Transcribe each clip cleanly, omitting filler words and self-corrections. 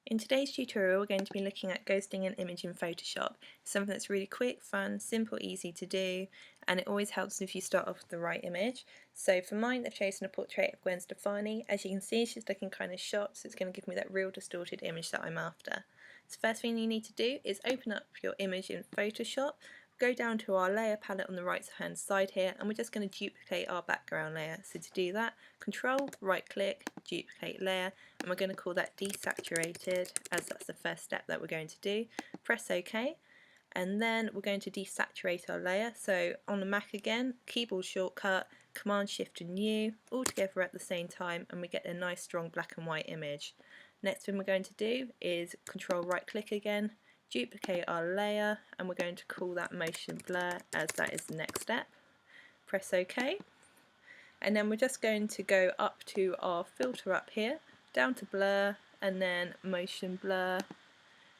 In today's tutorial, we're going to be looking at ghosting an image in Photoshop. It's something that's really quick, fun, simple, easy to do, and it always helps if you start off with the right image. So for mine, I've chosen a portrait of Gwen Stefani. As you can see, she's looking kind of shot, so it's going to give me that real distorted image that I'm after. So first thing you need to do is open up your image in Photoshop, go down to our layer palette on the right hand side here, and we're just going to duplicate our background layer. So to do that, Control, right click, duplicate layer, and we're going to call that desaturated, as that's the first step that we're going to do. Press OK, and then we're going to desaturate our layer. So on the Mac again, keyboard shortcut, Command Shift and U, all together at the same time, and we get a nice strong black and white image. Next thing we're going to do is Control right click again, duplicate our layer, and we're going to call that motion blur, as that is the next step. Press OK, and then we're just going to go up to our filter up here, down to blur, and then motion blur,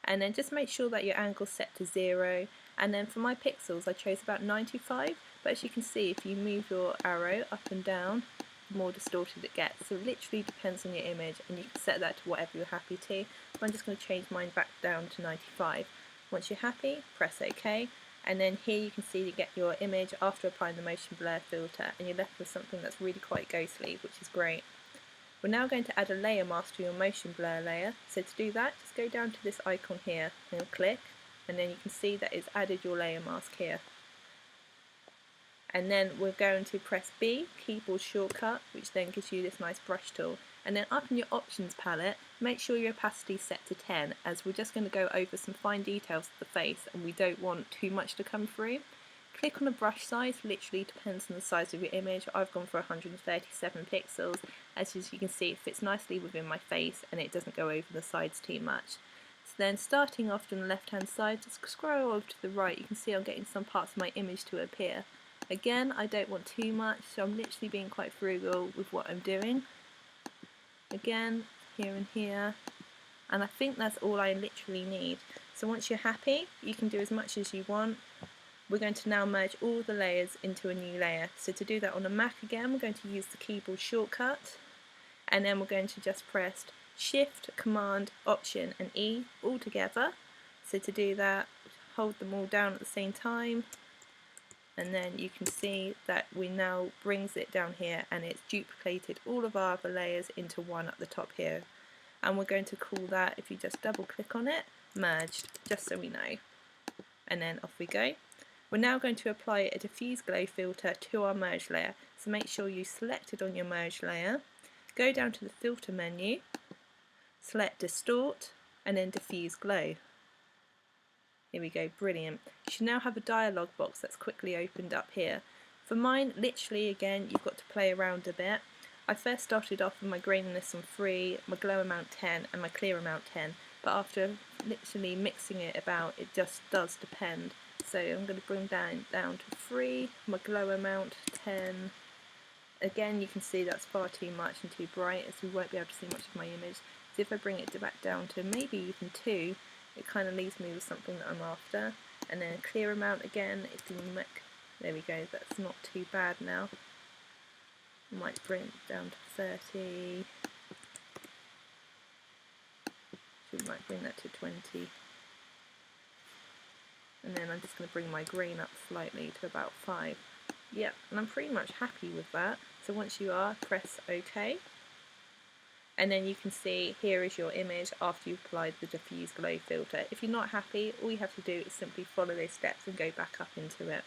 and then just make sure that your angle's set to 0, and then for my pixels I chose about 95, but as you can see, if you move your arrow up and down, the more distorted it gets. So it literally depends on your image, and you can set that to whatever you're happy to. I'm just going to change mine back down to 95. Once you're happy, press OK, and then here you can see you get your image after applying the motion blur filter, and you're left with something that's really quite ghostly, which is great. We're now going to add a layer mask to your motion blur layer, so to do that, just go down to this icon here and click, and then you can see that it's added your layer mask here. And then we're going to press B, keyboard shortcut, which then gives you this nice brush tool. And then up in your options palette, make sure your opacity is set to 10, as we're just going to go over some fine details of the face and we don't want too much to come through. Click on the brush size, literally depends on the size of your image. I've gone for 137 pixels. As you can see, it fits nicely within my face and it doesn't go over the sides too much. So then starting off on the left hand side, just scroll over to the right, you can see I'm getting some parts of my image to appear. Again, I don't want too much, so I'm literally being quite frugal with what I'm doing. Again, here and here, and I think that's all I literally need. So once you're happy, you can do as much as you want. We're going to now merge all the layers into a new layer. So to do that on the Mac again, we're going to use the keyboard shortcut, and then we're going to just press Shift, Command, Option and E all together. So to do that, hold them all down at the same time, and then you can see that we now brings it down here and it's duplicated all of our other layers into one at the top here. And we're going to call that, if you just double click on it, merged, just so we know. And then off we go. We're now going to apply a diffuse glow filter to our merge layer. So make sure you select it on your merge layer, go down to the filter menu, select distort, and then diffuse glow. Here we go, brilliant. You should now have a dialog box that's quickly opened up here. For mine, literally again, you've got to play around a bit. I first started off with my graininess on 3, my glow amount 10 and my clear amount 10, but after literally mixing it about, it just does depend. So I'm going to bring down to 3, my glow amount 10. Again, you can see that's far too much and too bright, as we won't be able to see much of my image. So if I bring it back down to maybe even 2, it kind of leaves me with something that I'm after. And then a clear amount again, it can make, there we go, that's not too bad now. I might bring it down to 30. So we might bring that to 20. And then I'm just going to bring my green up slightly to about 5. Yep, and I'm pretty much happy with that. So once you are, press OK. And then you can see here is your image after you've applied the diffuse glow filter. If you're not happy, all you have to do is simply follow those steps and go back up into it.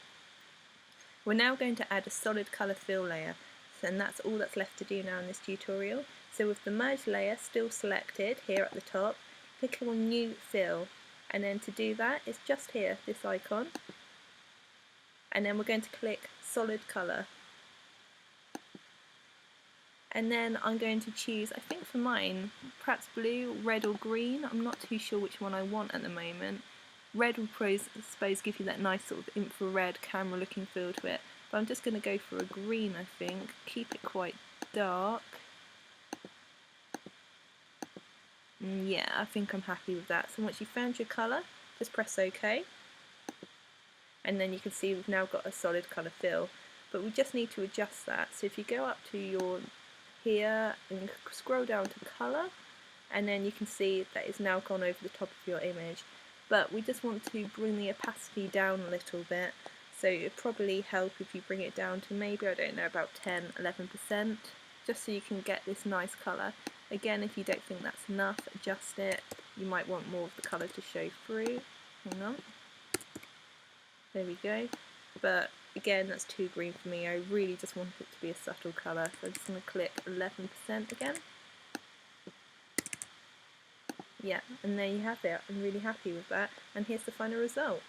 We're now going to add a solid colour fill layer, and that's all that's left to do now in this tutorial. So with the merge layer still selected here at the top, click on New Fill, and then to do that, it's just here, this icon, and then we're going to click Solid Colour. And then I'm going to choose, I think for mine, perhaps blue, red or green. I'm not too sure which one I want at the moment. Red will, I suppose, give you that nice sort of infrared camera looking feel to it. But I'm just going to go for a green, I think. Keep it quite dark. Yeah, I think I'm happy with that. So once you've found your colour, just press OK. And then you can see we've now got a solid colour fill. But we just need to adjust that. So if you go up to your here and scroll down to colour, and then you can see that it's now gone over the top of your image. But we just want to bring the opacity down a little bit, so it would probably help if you bring it down to maybe, I don't know, about 10-11%, just so you can get this nice colour. Again, if you don't think that's enough, adjust it. You might want more of the colour to show through. Hang on. There we go. But again, that's too green for me. I really just want it to be a subtle colour, so I'm just going to click 11% again. Yeah, and there you have it. I'm really happy with that, and here's the final result.